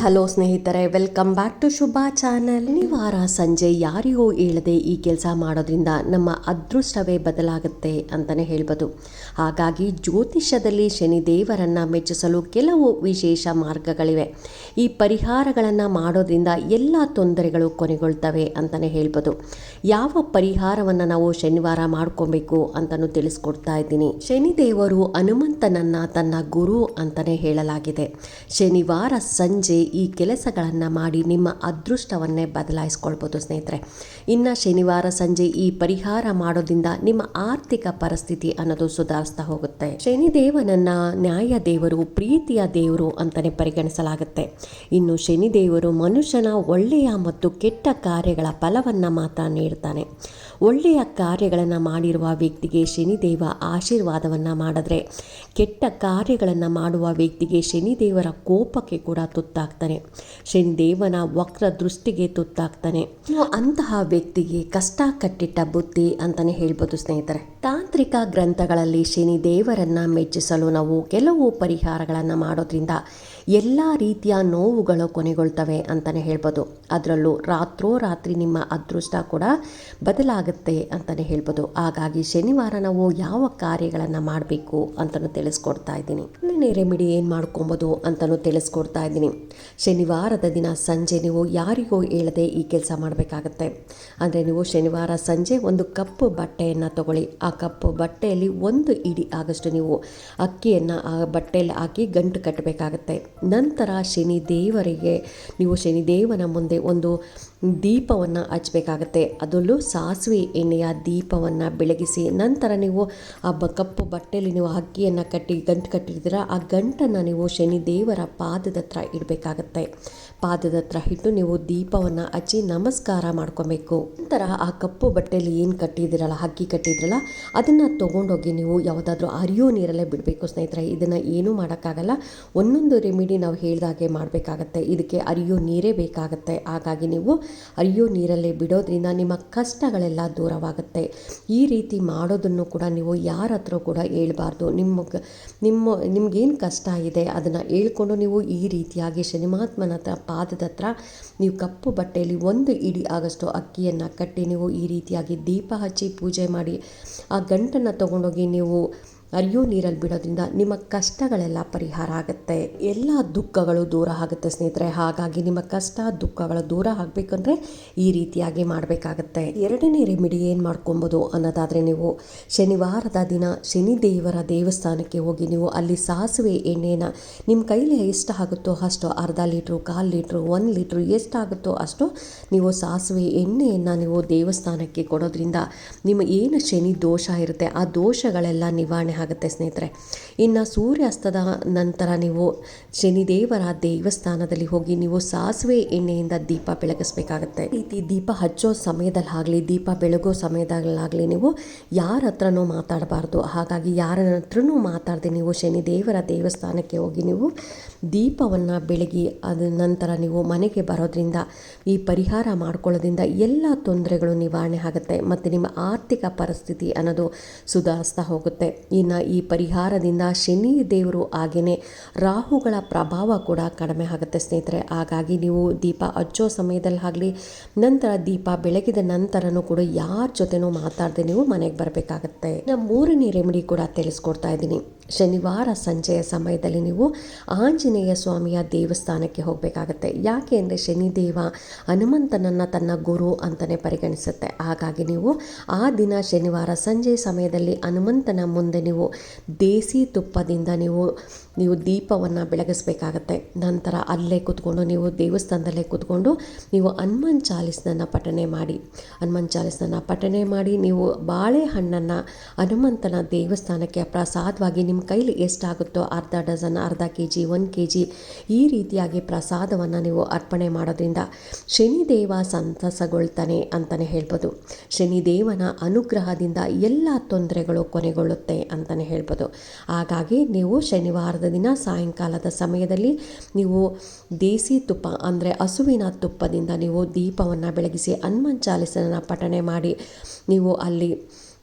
Hello ಸ್ನೇಹಿತರೆ, welcome back to Shubha channel. ಶನಿವಾರ ಸಂಜೆ ಯಾರಿಗೂ ಹೇಳದೆ ಈ ಕೆಲಸ ಮಾಡೋದ್ರಿಂದ ನಮ್ಮ ಅದೃಷ್ಟವೇ ಬದಲಾಗುತ್ತೆ ಅಂತಲೇ ಹೇಳ್ಬೋದು. ಹಾಗಾಗಿ ಜ್ಯೋತಿಷ್ಯದಲ್ಲಿ ಶನಿದೇವರನ್ನು ಮೆಚ್ಚಿಸಲು ಕೆಲವು ವಿಶೇಷ ಮಾರ್ಗಗಳಿವೆ. ಈ ಪರಿಹಾರಗಳನ್ನು ಮಾಡೋದ್ರಿಂದ ಎಲ್ಲ ತೊಂದರೆಗಳು ಕೊನೆಗೊಳ್ತವೆ ಅಂತಲೇ ಹೇಳ್ಬೋದು. ಯಾವ ಪರಿಹಾರವನ್ನು ನಾವು ಶನಿವಾರ ಮಾಡ್ಕೊಬೇಕು ಅಂತಲೂ ತಿಳಿಸ್ಕೊಡ್ತಾ ಇದ್ದೀನಿ. ಶನಿದೇವರು ಹನುಮಂತನನ್ನು ತನ್ನ ಗುರು ಅಂತಲೇ ಹೇಳಲಾಗಿದೆ. ಶನಿವಾರ ಸಂಜೆ ಈ ಕೆಲಸಗಳನ್ನು ಮಾಡಿ ನಿಮ್ಮ ಅದೃಷ್ಟವನ್ನೇ ಬದಲಾಯಿಸ್ಕೊಳ್ಬೋದು ಸ್ನೇಹಿತರೆ. ಇನ್ನು ಶನಿವಾರ ಸಂಜೆ ಈ ಪರಿಹಾರ ಮಾಡೋದ್ರಿಂದ ನಿಮ್ಮ ಆರ್ಥಿಕ ಪರಿಸ್ಥಿತಿ ಅನ್ನೋದು ಸುಧಾರಿಸ್ತಾ ಹೋಗುತ್ತೆ. ಶನಿದೇವನನ್ನ ನ್ಯಾಯ ದೇವರು, ಪ್ರೀತಿಯ ದೇವರು ಅಂತಲೇ ಪರಿಗಣಿಸಲಾಗುತ್ತೆ. ಇನ್ನು ಶನಿದೇವರು ಮನುಷ್ಯನ ಒಳ್ಳೆಯ ಮತ್ತು ಕೆಟ್ಟ ಕಾರ್ಯಗಳ ಫಲವನ್ನು ಮಾತ್ರ ನೀಡ್ತಾನೆ. ಒಳ್ಳೆಯ ಕಾರ್ಯಗಳನ್ನು ಮಾಡಿರುವ ವ್ಯಕ್ತಿಗೆ ಶನಿದೇವ ಆಶೀರ್ವಾದವನ್ನು ಮಾಡಿದ್ರೆ, ಕೆಟ್ಟ ಕಾರ್ಯಗಳನ್ನು ಮಾಡುವ ವ್ಯಕ್ತಿಗೆ ಶನಿದೇವರ ಕೋಪಕ್ಕೆ ಕೂಡ ತುತ್ತಾಗ್ತಾನೆ. ಶನಿದೇವನ ವಕ್ರ ದೃಷ್ಟಿಗೆ ತುತ್ತಾಗ್ತಾನೆ. ಅಂತಹ ವ್ಯಕ್ತಿಗೆ ಕಷ್ಟ ಕಟ್ಟಿಟ್ಟ ಬುದ್ಧಿ ಅಂತಲೇ ಹೇಳ್ಬೋದು ಸ್ನೇಹಿತರೆ. ತಾಂತ್ರಿಕ ಗ್ರಂಥಗಳಲ್ಲಿ ಶನಿದೇವರನ್ನು ಮೆಚ್ಚಿಸಲು ನಾವು ಕೆಲವು ಪರಿಹಾರಗಳನ್ನು ಮಾಡೋದ್ರಿಂದ ಎಲ್ಲ ರೀತಿಯ ನೋವುಗಳು ಕೊನೆಗೊಳ್ತವೆ ಅಂತಲೇ ಹೇಳ್ಬೋದು. ಅದರಲ್ಲೂ ರಾತ್ರೋರಾತ್ರಿ ನಿಮ್ಮ ಅದೃಷ್ಟ ಕೂಡ ಬದಲಾಗುತ್ತೆ ಅಂತಲೇ ಹೇಳ್ಬೋದು. ಹಾಗಾಗಿ ಶನಿವಾರ ನಾವು ಯಾವ ಕಾರ್ಯಗಳನ್ನು ಮಾಡಬೇಕು ಅಂತಲೂ ತಿಳಿಸ್ಕೊಡ್ತಾ ಇದ್ದೀನಿ. ರೆಮಿಡಿ ಏನು ಮಾಡ್ಕೊಬೋದು ಅಂತಲೂ ತಿಳಿಸ್ಕೊಡ್ತಾ ಇದ್ದೀನಿ. ಶನಿವಾರದ ದಿನ ಸಂಜೆ ನೀವು ಯಾರಿಗೂ ಹೇಳದೆ ಈ ಕೆಲಸ ಮಾಡಬೇಕಾಗತ್ತೆ. ಅಂದರೆ ನೀವು ಶನಿವಾರ ಸಂಜೆ ಒಂದು ಕಪ್ಪು ಬಟ್ಟೆಯನ್ನು ತಗೊಳ್ಳಿ. ಆ ಕಪ್ಪು ಬಟ್ಟೆಯಲ್ಲಿ 1 ಇಡಿ ಆಗಷ್ಟು ನೀವು ಅಕ್ಕಿಯನ್ನು ಆ ಬಟ್ಟೆಯಲ್ಲಿ ಹಾಕಿ ಗಂಟು ಕಟ್ಟಬೇಕಾಗತ್ತೆ. ನಂತರ ಶನಿದೇವರಿಗೆ ನೀವು ಶನಿದೇವನ ಮುಂದೆ ಒಂದು ದೀಪವನ್ನು ಹಚ್ಚಬೇಕಾಗತ್ತೆ. ಅದರಲ್ಲೂ ಸಾಸಿವೆ ಎಣ್ಣೆಯ ದೀಪವನ್ನು ಬೆಳಗಿಸಿ, ನಂತರ ನೀವು ಆ ಕಪ್ಪು ಬಟ್ಟೆಯಲ್ಲಿ ನೀವು ಅಕ್ಕಿಯನ್ನು ಕಟ್ಟಿ ಗಂಟು ಕಟ್ಟಿರ್ತೀರ, ಆ ಗಂಟನ್ನು ನೀವು ಶನಿದೇವರ ಪಾದದ ಹತ್ರ ಇಡಬೇಕಾಗತ್ತೆ. ಪಾದದ ಹತ್ರ ಇಟ್ಟು ನೀವು ದೀಪವನ್ನು ಹಚ್ಚಿ ನಮಸ್ಕಾರ ಮಾಡ್ಕೊಬೇಕು. ನಂತರ ಆ ಕಪ್ಪು ಬಟ್ಟೆಯಲ್ಲಿ ಏನು ಕಟ್ಟಿದ್ದೀರಲ್ಲ, ಅಕ್ಕಿ ಕಟ್ಟಿದ್ರಲ್ಲ, ಅದನ್ನು ತೊಗೊಂಡೋಗಿ ನೀವು ಯಾವುದಾದ್ರೂ ಹರಿಯೋ ನೀರಲ್ಲೇ ಬಿಡಬೇಕು ಸ್ನೇಹಿತರೆ. ಇದನ್ನು ಏನೂ ಮಾಡೋಕ್ಕಾಗಲ್ಲ. ಒಂದೊಂದು ರೆಮಿಡಿ ನಾವು ಹೇಳಿದಾಗೆ ಮಾಡಬೇಕಾಗತ್ತೆ. ಇದಕ್ಕೆ ಹರಿಯೋ ನೀರೇ ಬೇಕಾಗತ್ತೆ. ಹಾಗಾಗಿ ನೀವು ಹರಿಯೋ ನೀರಲ್ಲೇ ಬಿಡೋದ್ರಿಂದ ನಿಮ್ಮ ಕಷ್ಟಗಳೆಲ್ಲ ದೂರವಾಗುತ್ತೆ. ಈ ರೀತಿ ಮಾಡೋದನ್ನು ಕೂಡ ನೀವು ಯಾರ ಹತ್ರ ಕೂಡ ಹೇಳ್ಬಾರ್ದು. ನಿಮಗೇನು ಕಷ್ಟ ಇದೆ ಅದನ್ನು ಹೇಳ್ಕೊಂಡು ನೀವು ಈ ರೀತಿಯಾಗಿ ಶನಿಮಾತ್ಮನ ಪಾದದ ಹತ್ರ ನೀವು ಕಪ್ಪು ಬಟ್ಟೆಯಲ್ಲಿ 1 ಇಡಿ ಆಗಷ್ಟು ಅಕ್ಕಿಯನ್ನು ಕಟ್ಟಿ ನೀವು ಈ ರೀತಿಯಾಗಿ ದೀಪ ಹಚ್ಚಿ ಪೂಜೆ ಮಾಡಿ ಆ ಗಂಟನ್ನು ತಗೊಂಡೋಗಿ ನೀವು ಹರಿಯೋ ನೀರಲ್ಲಿ ಬಿಡೋದ್ರಿಂದ ನಿಮ್ಮ ಕಷ್ಟಗಳೆಲ್ಲ ಪರಿಹಾರ ಆಗುತ್ತೆ. ಎಲ್ಲ ದುಃಖಗಳು ದೂರ ಆಗುತ್ತೆ ಸ್ನೇಹಿತರೆ. ಹಾಗಾಗಿ ನಿಮ್ಮ ಕಷ್ಟ ದುಃಖಗಳು ದೂರ ಆಗಬೇಕಂದ್ರೆ ಈ ರೀತಿಯಾಗಿ ಮಾಡಬೇಕಾಗತ್ತೆ. 2ನೇ ರೆಮಿಡಿ ಏನು ಮಾಡ್ಕೊಬೋದು ಅನ್ನೋದಾದರೆ, ನೀವು ಶನಿವಾರದ ದಿನ ಶನಿದೇವರ ದೇವಸ್ಥಾನಕ್ಕೆ ಹೋಗಿ ನೀವು ಅಲ್ಲಿ ಸಾಸಿವೆ ಎಣ್ಣೆನ ನಿಮ್ಮ ಕೈಲಿ ಎಷ್ಟು ಆಗುತ್ತೋ ಅಷ್ಟು, ಅರ್ಧ ಲೀಟ್ರು, 1/4 ಲೀಟ್ರು, 1 ಲೀಟ್ರು ಎಷ್ಟಾಗುತ್ತೋ ಅಷ್ಟು ನೀವು ಸಾಸಿವೆ ಎಣ್ಣೆಯನ್ನು ನೀವು ದೇವಸ್ಥಾನಕ್ಕೆ ಕೊಡೋದ್ರಿಂದ ನಿಮ್ಮ ಏನು ಶನಿ ದೋಷ ಇರುತ್ತೆ ಆ ದೋಷಗಳೆಲ್ಲ ನಿವಾರಣೆ ಆಗುತ್ತೆ ಸ್ನೇಹಿತರೆ. ಇನ್ನು ಸೂರ್ಯಾಸ್ತದ ನಂತರ ನೀವು ಶನಿದೇವರ ದೇವಸ್ಥಾನದಲ್ಲಿ ಹೋಗಿ ನೀವು ಸಾಸಿವೆ ಎಣ್ಣೆಯಿಂದ ದೀಪ ಬೆಳಗಿಸ್ಬೇಕಾಗತ್ತೆ. ಈ ರೀತಿ ದೀಪ ಹಚ್ಚೋ ಸಮಯದಲ್ಲಾಗಲಿ ದೀಪ ಬೆಳಗೋ ಸಮಯದಲ್ಲಾಗಲಿ ನೀವು ಯಾರ ಹತ್ರನೂ ಮಾತಾಡಬಾರ್ದು. ಹಾಗಾಗಿ ಯಾರ ಹತ್ರನೂ ಮಾತಾಡದೆ ನೀವು ಶನಿದೇವರ ದೇವಸ್ಥಾನಕ್ಕೆ ಹೋಗಿ ನೀವು ದೀಪವನ್ನು ಬೆಳಗಿ ಅದ ನಂತರ ನೀವು ಮನೆಗೆ ಬರೋದ್ರಿಂದ, ಈ ಪರಿಹಾರ ಮಾಡ್ಕೊಳ್ಳೋದ್ರಿಂದ ಎಲ್ಲ ತೊಂದರೆಗಳು ನಿವಾರಣೆ ಆಗುತ್ತೆ ಮತ್ತು ನಿಮ್ಮ ಆರ್ಥಿಕ ಪರಿಸ್ಥಿತಿ ಅನ್ನೋದು ಸುಧಾರಿಸ್ತಾ ಹೋಗುತ್ತೆ. ಇನ್ನು ಈ ಪರಿಹಾರದಿಂದ ಶನಿ ದೇವರು ಹಾಗೆಯೇ ರಾಹುಗಳ ಪ್ರಭಾವ ಕೂಡ ಕಡಿಮೆ ಆಗುತ್ತೆ ಸ್ನೇಹಿತರೆ. ಹಾಗಾಗಿ ನೀವು ದೀಪ ಹಚ್ಚೋ ಸಮಯದಲ್ಲಾಗಲಿ ನಂತರ ದೀಪ ಬೆಳಗಿದ ನಂತರನೂ ಕೂಡ ಯಾರ ಜೊತೆನೂ ಮಾತಾಡದೆ ನೀವು ಮನೆಗೆ ಬರಬೇಕಾಗತ್ತೆ. ನಾನು 3ನೇ ರೆಮಿಡಿ ಕೂಡ ತಿಳಿಸ್ಕೊಡ್ತಾ ಇದ್ದೀನಿ. ಶನಿವಾರ ಸಂಜೆಯ ಸಮಯದಲ್ಲಿ ನೀವು ಆಂಜನೇಯ ಸ್ವಾಮಿಯ ದೇವಸ್ಥಾನಕ್ಕೆ ಹೋಗಬೇಕಾಗತ್ತೆ. ಯಾಕೆ ಅಂದರೆ ಶನಿದೇವ ಹನುಮಂತನನ್ನು ತನ್ನ ಗುರು ಅಂತಲೇ ಪರಿಗಣಿಸುತ್ತೆ. ಹಾಗಾಗಿ ನೀವು ಆ ದಿನ ಶನಿವಾರ ಸಂಜೆ ಸಮಯದಲ್ಲಿ ಹನುಮಂತನ ಮುಂದೆ ನೀವು ದೇಸಿ ತುಪ್ಪದಿಂದ ನೀವು ದೀಪವನ್ನು ಬೆಳಗಿಸ್ಬೇಕಾಗತ್ತೆ. ನಂತರ ಅಲ್ಲೇ ಕೂತ್ಕೊಂಡು ನೀವು ದೇವಸ್ಥಾನದಲ್ಲೇ ಕೂತ್ಕೊಂಡು ನೀವು ಹನುಮಾನ್ ಚಾಲೀಸನ್ನು ಪಠನೆ ಮಾಡಿ ನೀವು ಬಾಳೆಹಣ್ಣನ್ನು ಹನುಮಂತನ ದೇವಸ್ಥಾನಕ್ಕೆ ಪ್ರಸಾದವಾಗಿ ನಿಮ್ಮ ಕೈಲಿ ಎಷ್ಟಾಗುತ್ತೋ ಅರ್ಧ ಡಜನ್, ಅರ್ಧ kg, 1 kg ಈ ರೀತಿಯಾಗಿ ಪ್ರಸಾದವನ್ನು ನೀವು ಅರ್ಪಣೆ ಮಾಡೋದ್ರಿಂದ ಶನಿದೇವ ಸಂತಸಗೊಳ್ತಾನೆ ಅಂತಲೇ ಹೇಳ್ಬೋದು. ಶನಿದೇವನ ಅನುಗ್ರಹದಿಂದ ಎಲ್ಲ ತೊಂದರೆಗಳು ಕೊನೆಗೊಳ್ಳುತ್ತೆ ಅಂತಲೇ ಹೇಳ್ಬೋದು. ಹಾಗಾಗಿ ನೀವು ಶನಿವಾರದ ದಿನ ಸಾಯಂಕಾಲದ ಸಮಯದಲ್ಲಿ ನೀವು ದೇಸಿ ತುಪ್ಪ ಅಂದರೆ ಹಸುವಿನ ತುಪ್ಪದಿಂದ ನೀವು ದೀಪವನ್ನು ಬೆಳಗಿಸಿ ಹನುಮಾನ್ ಚಾಲೀಸನ ಪಠನೆ ಮಾಡಿ ನೀವು ಅಲ್ಲಿ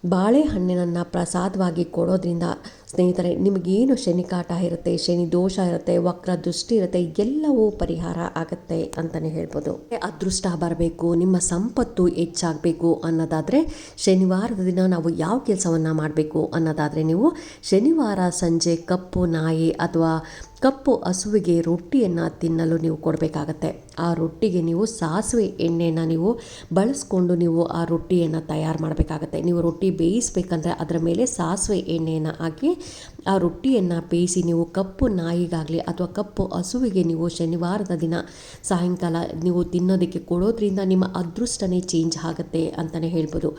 ಬಾಳೆಹಣ್ಣಿನನ್ನು ಪ್ರಸಾದವಾಗಿ ಕೊಡೋದ್ರಿಂದ ಸ್ನೇಹಿತರೆ ನಿಮಗೇನು ಶನಿ ಕಾಟ ಇರುತ್ತೆ, ಶನಿ ದೋಷ ಇರುತ್ತೆ, ವಕ್ರ ದೃಷ್ಟಿ ಇರುತ್ತೆ, ಎಲ್ಲವೂ ಪರಿಹಾರ ಆಗುತ್ತೆ ಅಂತಲೇ ಹೇಳ್ಬೋದು. ಅದೃಷ್ಟ ಬರಬೇಕು, ನಿಮ್ಮ ಸಂಪತ್ತು ಹೆಚ್ಚಾಗಬೇಕು ಅನ್ನೋದಾದರೆ ಶನಿವಾರದ ದಿನ ನಾವು ಯಾವ ಕೆಲಸವನ್ನು ಮಾಡಬೇಕು ಅನ್ನೋದಾದರೆ, ನೀವು ಶನಿವಾರ ಸಂಜೆ ಕಪ್ಪು ನಾಯಿ ಅಥವಾ ಕಪ್ಪು ಹಸುವಿಗೆ ರೊಟ್ಟಿಯನ್ನು ತಿನ್ನಲು ನೀವು ಕೊಡಬೇಕಾಗತ್ತೆ. ಆ ರೊಟ್ಟಿಗೆ ನೀವು ಸಾಸಿವೆ ಎಣ್ಣೆನ ನೀವು ಬಳಸ್ಕೊಂಡು ನೀವು ಆ ರೊಟ್ಟಿಯನ್ನು ತಯಾರು ಮಾಡಬೇಕಾಗತ್ತೆ. ನೀವು ರೊಟ್ಟಿ ಬೇಯಿಸ್ಬೇಕಂದ್ರೆ ಅದರ ಮೇಲೆ ಸಾಸಿವೆ ಎಣ್ಣೆಯನ್ನು ಹಾಕಿ ಆ ರೊಟ್ಟಿಯನ್ನು ಬೇಯಿಸಿ ನೀವು ಕಪ್ಪು ನಾಯಿಗಾಗಲಿ ಅಥವಾ ಕಪ್ಪು ಹಸುವಿಗೆ ನೀವು ಶನಿವಾರದ ದಿನ ಸಾಯಂಕಾಲ ನೀವು ತಿನ್ನೋದಕ್ಕೆ ಕೊಡೋದ್ರಿಂದ ನಿಮ್ಮ ಅದೃಷ್ಟನೇ ಚೇಂಜ್ ಆಗುತ್ತೆ ಅಂತಲೇ ಹೇಳ್ಬೋದು.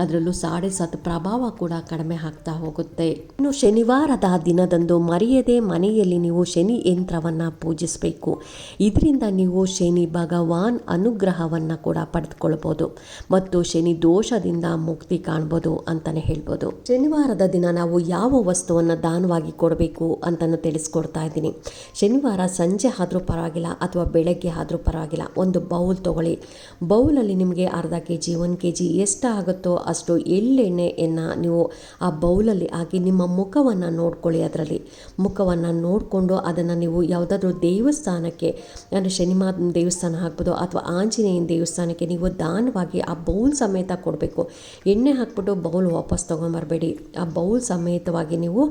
ಅದರಲ್ಲೂ 7.5 ಪ್ರಭಾವ ಕೂಡ ಕಡಿಮೆ ಆಗ್ತಾ ಹೋಗುತ್ತೆ. ಇನ್ನು ಶನಿವಾರದ ದಿನದಂದು ಮರೆಯದೆ ಮನೆಯಲ್ಲಿ ನೀವು ಶನಿ ಯಂತ್ರವನ್ನು ಪೂಜಿಸಬೇಕು. ಇದರಿಂದ ನೀವು ಶನಿ ಭಗವಾನ್ ಅನುಗ್ರಹವನ್ನು ಕೂಡ ಪಡೆದುಕೊಳ್ಬೋದು ಮತ್ತು ಶನಿ ದೋಷದಿಂದ ಮುಕ್ತಿ ಕಾಣ್ಬೋದು ಅಂತಲೇ ಹೇಳ್ಬೋದು. ಶನಿವಾರದ ದಿನ ನಾವು ಯಾವ ವಸ್ತುವನ್ನು ದಾನವಾಗಿ ಕೊಡಬೇಕು ಅಂತಲೂ ತಿಳಿಸ್ಕೊಡ್ತಾ ಇದ್ದೀನಿ. ಶನಿವಾರ ಸಂಜೆ ಆದರೂ ಪರವಾಗಿಲ್ಲ ಅಥವಾ ಬೆಳಗ್ಗೆ ಆದರೂ ಪರವಾಗಿಲ್ಲ, ಒಂದು ಬೌಲ್ ತೊಗೊಳ್ಳಿ. ಬೌಲಲ್ಲಿ ನಿಮಗೆ ಅರ್ಧ kg 1 kg ಎಷ್ಟು ಆಗುತ್ತೋ ಅಷ್ಟು ಎಳ್ಳೆಣ್ಣೆಯನ್ನು ನೀವು ಆ ಬೌಲಲ್ಲಿ ಹಾಕಿ ನಿಮ್ಮ ಮುಖವನ್ನು ನೋಡ್ಕೊಳ್ಳಿ. ಅದರಲ್ಲಿ ಮುಖವನ್ನು ನೋಡಿಕೊಂಡು ಅದನ್ನು ನೀವು ಯಾವುದಾದ್ರೂ ದೇವಸ್ಥಾನಕ್ಕೆ, ಅಂದರೆ ಶನಿಮಾ ದೇವಸ್ಥಾನ ಹಾಕ್ಬೋದು ಅಥವಾ ಆಂಜನೇಯನ ದೇವಸ್ಥಾನಕ್ಕೆ ನೀವು ದಾನವಾಗಿ ಆ ಬೌಲ್ ಸಮೇತ ಕೊಡಬೇಕು. ಎಣ್ಣೆ ಹಾಕ್ಬಿಟ್ಟು ಬೌಲ್ ವಾಪಸ್ ತೊಗೊಂಬರಬೇಡಿ. ಆ ಬೌಲ್ ಸಮೇತವಾಗಿ ನೀವು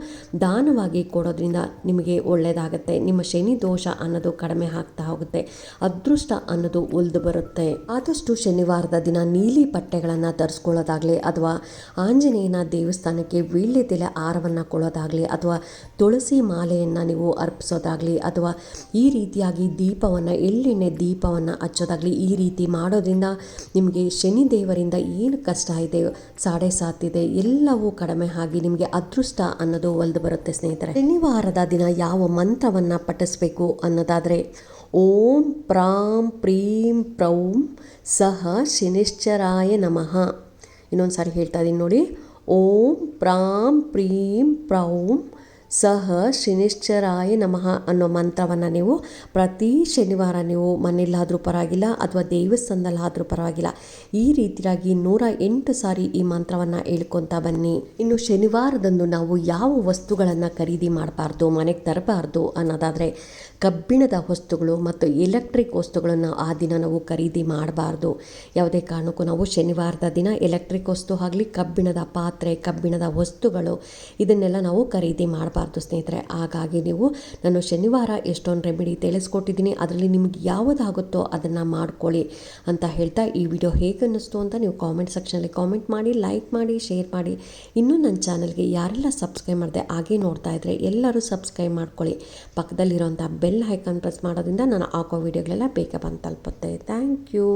ದಾನವಾಗಿ ಕೊಡೋದ್ರಿಂದ ನಿಮಗೆ ಒಳ್ಳೆಯದಾಗುತ್ತೆ. ನಿಮ್ಮ ಶನಿ ದೋಷ ಅನ್ನೋದು ಕಡಿಮೆ ಆಗ್ತಾ ಹೋಗುತ್ತೆ, ಅದೃಷ್ಟ ಅನ್ನೋದು ಉಳಿದು ಬರುತ್ತೆ. ಆದಷ್ಟು ಶನಿವಾರದ ದಿನ ನೀಲಿ ಬಟ್ಟೆಗಳನ್ನು ಧರಿಸ್ಕೊಳ್ಳೋದಾಗಲಿ ಅಥವಾ ಆಂಜನೇಯನ ದೇವಸ್ಥಾನಕ್ಕೆ ವೀಳ್ಯದೆಲೆ ಹಾರವನ್ನು ಕೊಡೋದಾಗಲಿ ಅಥವಾ ತುಳಸಿ ಮಾಲೆಯನ್ನು ನೀವು ಅರ್ಪಿಸೋದಾಗಲಿ ಅಥವಾ ಈ ರೀತಿಯಾಗಿ ದೀಪವನ್ನು, ಎಳ್ಳೆಣ್ಣೆ ದೀಪವನ್ನು ಹಚ್ಚೋದಾಗಲಿ, ಈ ರೀತಿ ಮಾಡೋದ್ರಿಂದ ನಿಮಗೆ ಶನಿ ದೇವರಿಂದ ಏನು ಕಷ್ಟ ಇದೆ, 7.5 ಇದೆ, ಎಲ್ಲವೂ ಕಡಿಮೆ ಆಗಿ ನಿಮಗೆ ಅದೃಷ್ಟ ಅನ್ನೋದು ಒಲ್ದು ಬರುತ್ತೆ ಸ್ನೇಹಿತರೆ. ಶನಿವಾರದ ದಿನ ಯಾವ ಮಂತ್ರವನ್ನು ಪಠಿಸಬೇಕು ಅನ್ನೋದಾದರೆ, ಓಂ ಪ್ರಾಂ ಪ್ರೀಂ ಪ್ರೌಂ ಸಹ ಶನಿಶ್ಚರಾಯ ನಮಃ. ಇನ್ನೊಂದು ಸಾರಿ ಹೇಳ್ತಾ ಇದ್ದೀನಿ ನೋಡಿ. ಓಂ ಪ್ರಾಂ ಪ್ರೀಂ ಪ್ರೌಂ ಸಹ ಶನಿಶ್ಚರಾಯ ನಮಃ ಅನ್ನೋ ಮಂತ್ರವನ್ನು ನೀವು ಪ್ರತಿ ಶನಿವಾರ ನೀವು ಮನೆಯಲ್ಲಾದರೂ ಪರವಾಗಿಲ್ಲ ಅಥವಾ ದೇವಸ್ಥಾನದಲ್ಲಾದರೂ ಪರವಾಗಿಲ್ಲ ಈ ರೀತಿಯಾಗಿ 108 ಸಾರಿ ಈ ಮಂತ್ರವನ್ನು ಹೇಳ್ಕೊತಾ ಬನ್ನಿ. ಇನ್ನು ಶನಿವಾರದಂದು ನಾವು ಯಾವ ವಸ್ತುಗಳನ್ನು ಖರೀದಿ ಮಾಡಬಾರ್ದು, ಮನೆಗೆ ತರಬಾರ್ದು ಅನ್ನೋದಾದರೆ, ಕಬ್ಬಿಣದ ವಸ್ತುಗಳು ಮತ್ತು ಎಲೆಕ್ಟ್ರಿಕ್ ವಸ್ತುಗಳನ್ನು ಆ ದಿನ ನಾವು ಖರೀದಿ ಮಾಡಬಾರ್ದು. ಯಾವುದೇ ಕಾರಣಕ್ಕೂ ನಾವು ಶನಿವಾರದ ದಿನ ಎಲೆಕ್ಟ್ರಿಕ್ ವಸ್ತು ಆಗಲಿ, ಕಬ್ಬಿಣದ ಪಾತ್ರೆ, ಕಬ್ಬಿಣದ ವಸ್ತುಗಳು ಇದನ್ನೆಲ್ಲ ನಾವು ಖರೀದಿ ಮಾಡಬಾರ್ದು ಸ್ನೇಹಿತರೆ. ಹಾಗಾಗಿ ನೀವು ನಾನು ಶನಿವಾರ ಎಷ್ಟೊಂದು ರೆಮಿಡಿ ತಿಳಿಸ್ಕೊಟ್ಟಿದ್ದೀನಿ, ಅದರಲ್ಲಿ ನಿಮಗೆ ಯಾವುದಾಗುತ್ತೋ ಅದನ್ನು ಮಾಡ್ಕೊಳ್ಳಿ ಅಂತ ಹೇಳ್ತಾ, ಈ ವಿಡಿಯೋ ಹೇಗೆ ಅನ್ನಿಸ್ತು ಅಂತ ನೀವು ಕಾಮೆಂಟ್ ಸೆಕ್ಷನಲ್ಲಿ ಕಾಮೆಂಟ್ ಮಾಡಿ, ಲೈಕ್ ಮಾಡಿ, ಶೇರ್ ಮಾಡಿ. ಇನ್ನೂ ನನ್ನ ಚಾನಲ್ಗೆ ಯಾರೆಲ್ಲ ಸಬ್ಸ್ಕ್ರೈಬ್ ಮಾಡಿದೆ ಹಾಗೆ ನೋಡ್ತಾ ಇದ್ದರೆ ಎಲ್ಲರೂ ಸಬ್ಸ್ಕ್ರೈಬ್ ಮಾಡ್ಕೊಳ್ಳಿ. ಪಕ್ಕದಲ್ಲಿರೋಂಥ ಬೆಲ್ ಐಕಾನ್ ಪ್ರೆಸ್ ಮಾಡೋದ್ರಿಂದ ನಾನು ಹಾಕೋ ವಿಡಿಯೋಗಳೆಲ್ಲ ಬೇಗ ಬಂದು ತಲುಪುತ್ತೆ. Thank you.